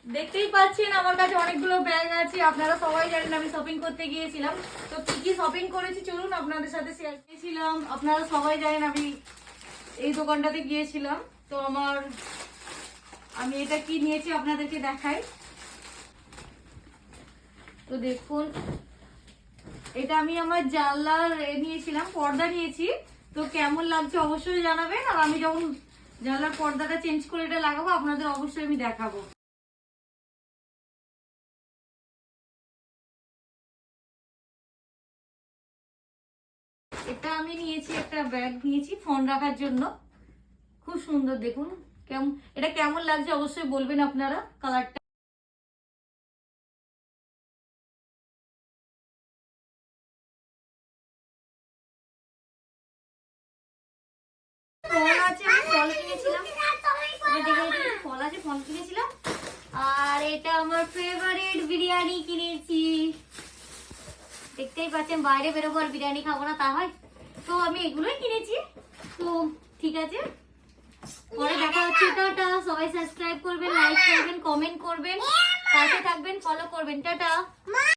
দেখতেই পাচ্ছেন আমার কাছে অনেকগুলো ব্যাগ আছে। আপনারা সবাই জানেন আমি শপিং করতে গিয়েছিলাম। তো কি কি শপিং করেছি চলুন আপনাদের সাথে শেয়ার করেছিলাম। আপনারা সবাই জানেন আমি এই দোকানটাতে গিয়েছিলাম। তো আমি এটা কি নিয়েছি আপনাদেরকে দেখাই। তো দেখুন, এটা আমি আমার জানলার নিয়েছিলাম, পর্দা নিয়েছি। তো কেমন লাগছে অবশ্যই জানাবেন। আর আমি যখন জানলার পর্দাটা চেঞ্জ করে এটা লাগাবো আপনাদের অবশ্যই আমি দেখাবো। এটা আমি নিয়েছি, একটা ব্যাগ নিয়েছি ফোন রাখার জন্য। খুব সুন্দর, দেখুন কেমন, এটা কেমন লাগছে অবশ্যই বলবেন আপনারা। কালারটা ফল আছে, আমি ফল কিনেছিলাম। ফল আছে, ফল কিনেছিলাম। আর এটা আমার ফেভারিট বিরিয়ানি কিনেছি। দেখতেই পাচ্ছেন বাইরে বেরোবো আর বিরিয়ানি খাবো না তা হয়? তো আমি এগুলোই কিনেছি। তো ঠিক আছে, পরে দেখা হচ্ছে। টাটা। সবাই সাবস্ক্রাইব করবেন, লাইক করবেন, কমেন্ট করবেন, পাশে থাকবেন, ফলো করবেন। টাটা।